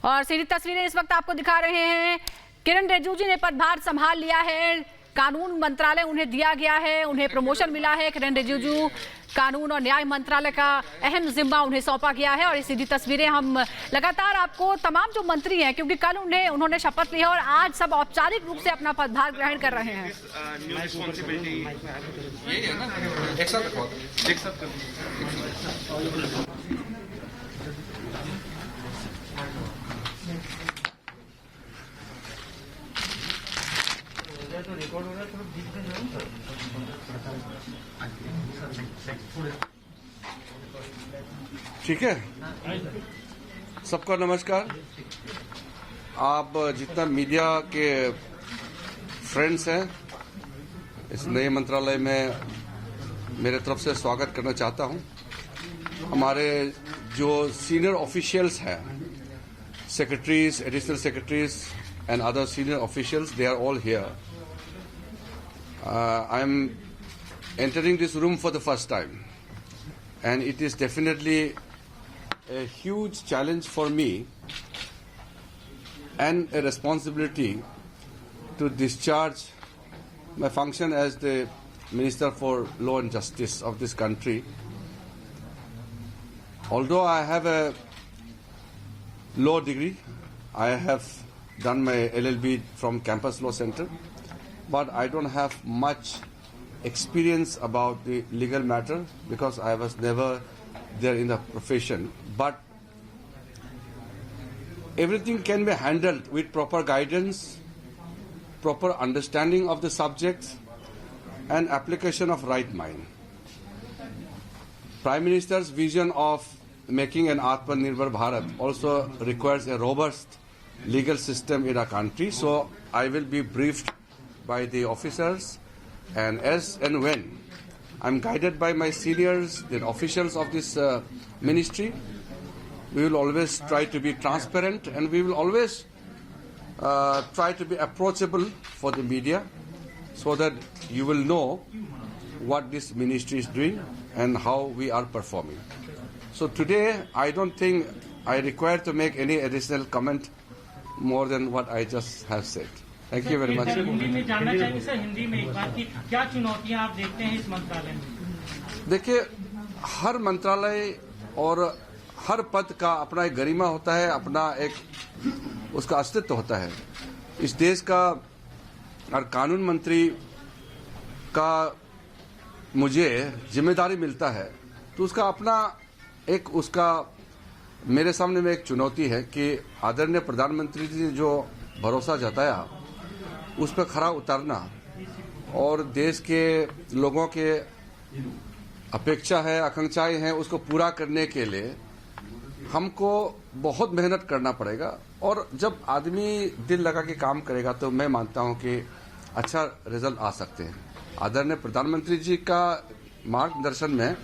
और सीधी तस्वीरें इस वक्त आपको दिखा रहे हैं। किरण रिजिजू ने पदभार संभाल लिया है, कानून मंत्रालय उन्हें दिया गया है, उन्हें प्रमोशन मिला है। किरण रिजिजू कानून और न्याय मंत्रालय का अहम जिम्मा उन्हें सौंपा गया है। और ये सीधी तस्वीरें हम लगातार आपको तमाम जो मंत्री हैं, क्योंकि कल उन्होंने शपथ ली है और आज सब औपचारिक रूप से अपना पदभार ग्रहण कर रहे हैं। ठीक है, सबका नमस्कार। आप जितना मीडिया के फ्रेंड्स हैं, इस नए मंत्रालय में मेरे तरफ से स्वागत करना चाहता हूं। हमारे जो सीनियर ऑफिशियल्स हैं, secretaries, additional secretaries and other senior officials, they are all here. I am entering this room for the first time, and it is definitely a huge challenge for me and a responsibility to discharge my function as the Minister for Law and Justice of this country. Although I have a law degree, I have done my LLB from Campus Law Center, but I don't have much experience about the legal matter because I was never there in the profession. But everything can be handled with proper guidance, proper understanding of the subjects, and application of right mind. Prime Minister's vision of making an Atmanirbhar Bharat also requires a robust legal system in our country, so I will be briefed by the officers, and as and when I'm guided by my seniors, the officials of this ministry, we will always try to be transparent, and we will always try to be approachable for the media so that you will know what this ministry is doing and how we are performing. So today I don't think I require to make any additional comment more than what I just have said. Thank you very much. Hindi में जानना चाहिए sir, Hindi में एक बात की क्या चुनौतियां आप देखते हैं इस मंत्रालय में? देखिए, हर मंत्रालय और हर पद का अपना एक गरिमा होता है, अपना एक उसका अस्तित्व होता है। इस देश का और कानून मंत्री का मुझे जिम्मेदारी मिलता है, तो उसका अपना एक उसका मेरे सामने में एक चुनौती है कि आदरणीय प्रधानमंत्री जी ने जो भरोसा जताया उस पर खरा उतरना और देश के लोगों के अपेक्षा है, आकांक्षाएं हैं, उसको पूरा करने के लिए हमको बहुत मेहनत करना पड़ेगा। और जब आदमी दिल लगा के काम करेगा तो मैं मानता हूं कि अच्छा रिजल्ट आ सकते हैं। आदरणीय प्रधानमंत्री जी का मार्गदर्शन में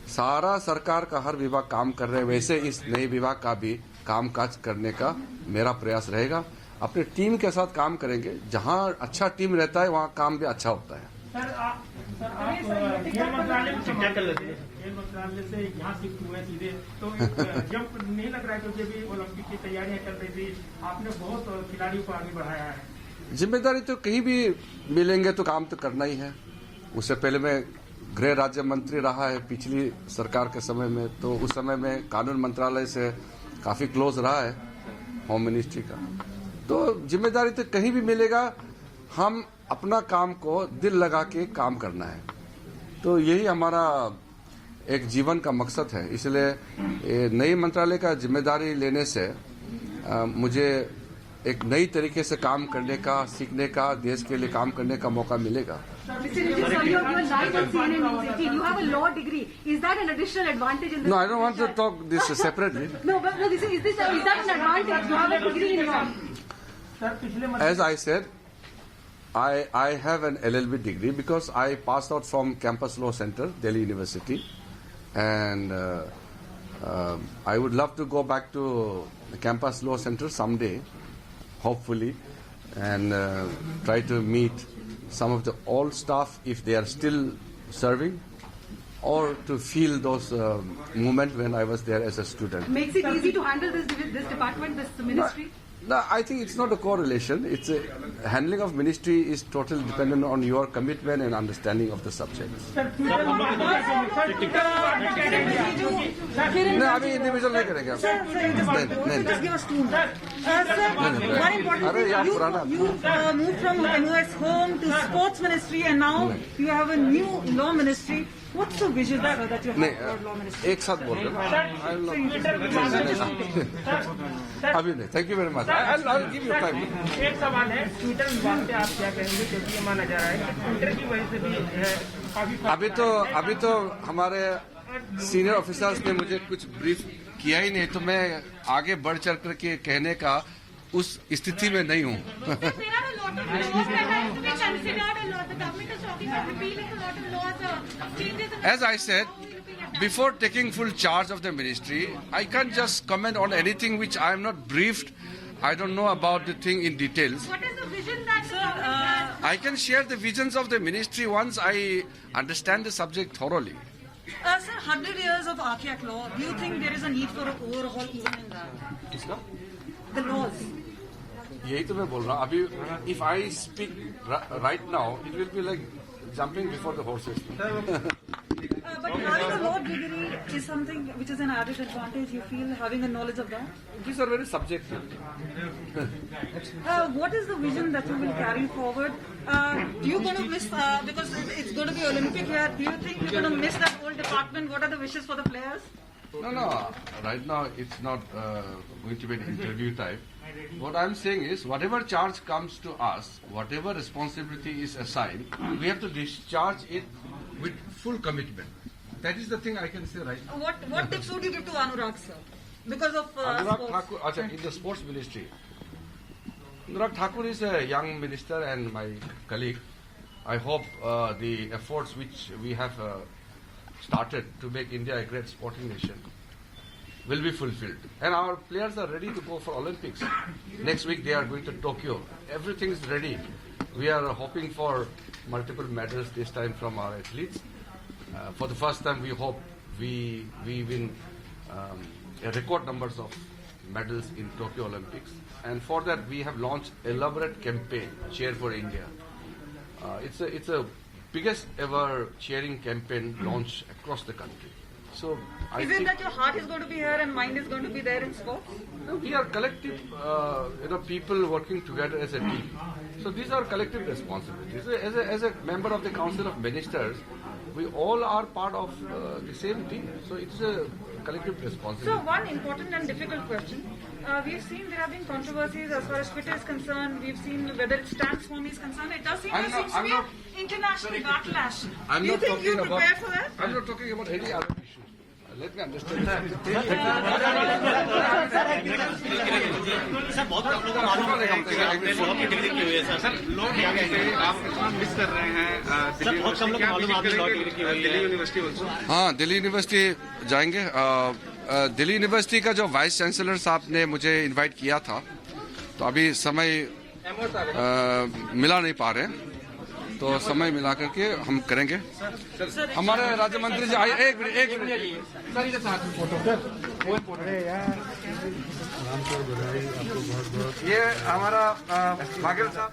सारा सरकार का हर विभाग काम कर रहे हैं, वैसे इस नए विभाग का भी कामकाज करने का मेरा प्रयास रहेगा। अपने टीम के साथ काम करेंगे, जहां अच्छा टीम रहता है वहां काम भी अच्छा होता है। सर आप खेल मंत्रालय से यहाँ शिफ्ट हुए सीधे, तो जब नहीं लग रहा है क्योंकि अभी ओलंपिक की तैयारियां चल रही थी, आपने बहुत खिलाड़ियों को आगे बढ़ाया है। जिम्मेदारी तो कहीं भी मिलेंगे तो काम तो करना ही है। उससे पहले मैं गृह राज्य मंत्री रहा है पिछली सरकार के समय में, तो उस समय में कानून मंत्रालय से काफी क्लोज रहा है, होम मिनिस्ट्री का। तो जिम्मेदारी तो कहीं भी मिलेगा, हम अपना काम को दिल लगा के काम करना है, तो यही हमारा एक जीवन का मकसद है। इसलिए नई मंत्रालय का जिम्मेदारी लेने से मुझे एक नई तरीके से काम करने का, सीखने का, देश के लिए काम करने का मौका मिलेगा। No, I don't want to talk this separately. As I said, I have an LLB degree because I passed out from Campus Law Center, Delhi University, and I would love to go back to the Campus Law Center someday, hopefully, and try to meet some of the old staff if they are still serving, or to feel those moments when I was there as a student. Makes it easy to handle this department, this ministry? No, I think it's not a correlation. It's a handling of ministry is totally dependent on your commitment and understanding of the subject. No, अभी individual नहीं करेंगे. Just give us 2 minutes. Sir, one important thing, you moved from MOS home to sports ministry and now you have a new law ministry. What's the vision that you have for law ministry? एक साथ बोल रहे हैं. अभी नहीं. Thank you very much. I'll give you time. एक सवाल है, ट्विटर विवाद पे आप क्या कहेंगे, क्योंकि ये माना जा रहा है कि ट्विटर की वजह से भी काफी अभी तो हमारे सीनियर ऑफिसर्स ने मुझे कुछ ब्रीफ किया ही नहीं, तो मैं आगे बढ़ चढ़ करके कहने का उस स्थिति में नहीं हूँ. As I said, before taking full charge of the ministry, I can't just comment on anything which I am not briefed. I don't know about the thing in details. What is the vision that I can share the visions of the ministry once I understand the subject thoroughly. Sir, 100 years of archaic law. Do you think there is a need for an overhaul even in that? The laws. यही तो मैं बोल रहा हूँ. अभी if I speak right now, it will be like jumping before the horses. But having a law degree is something which is an added advantage. You feel having a knowledge of that. These are very subjective. What is the vision that you will carry forward? Do you going to miss because it's going to be Olympic here? Do you think you're going to miss that whole department? What are the wishes for the players? No. Right now, it's not going to be an interview type. What I'm saying is, whatever charge comes to us, whatever responsibility is assigned, we have to discharge it with full commitment. That is the thing I can say right now. What tips would you give to Anurag, sir? Because of Anurag sports. Thakur, in the sports ministry. Anurag Thakur is a young minister and my colleague. I hope the efforts which we have started to make India a great sporting nation will be fulfilled. And our players are ready to go for Olympics. Next week they are going to Tokyo. Everything is ready. We are hoping for multiple medals this time from our athletes. For the first time, we hope we win a record numbers of medals in Tokyo Olympics. And for that, we have launched elaborate campaign, Cheer for India. It's a biggest ever cheering campaign launched across the country. So I Is it think that your heart is going to be here and mind is going to be there in sports? we are collective, people working together as a team. So these are collective responsibilities. As a member of the Council of Ministers, we all are part of the same team. So it's a collective So responsibility. one important and difficult question. We've seen there have been controversies as far as Twitter is concerned. We've seen whether it stands for me is concerned. It does seem I'm there not- seems to I'm be not- an international backlash. I'm Do you not think talking you're about. prepared for that? I'm not talking about any other issue. Let me understand. हाँ, Delhi university जाएंगे. Delhi university का जो vice chancellor साहब ने मुझे invite किया था, तो अभी समय मिला नहीं पा रहे, तो समय मिला करके हम करेंगे. हमारे राज्य मंत्री जी आइए. एक मिनट ये हमारा बागेल साहब.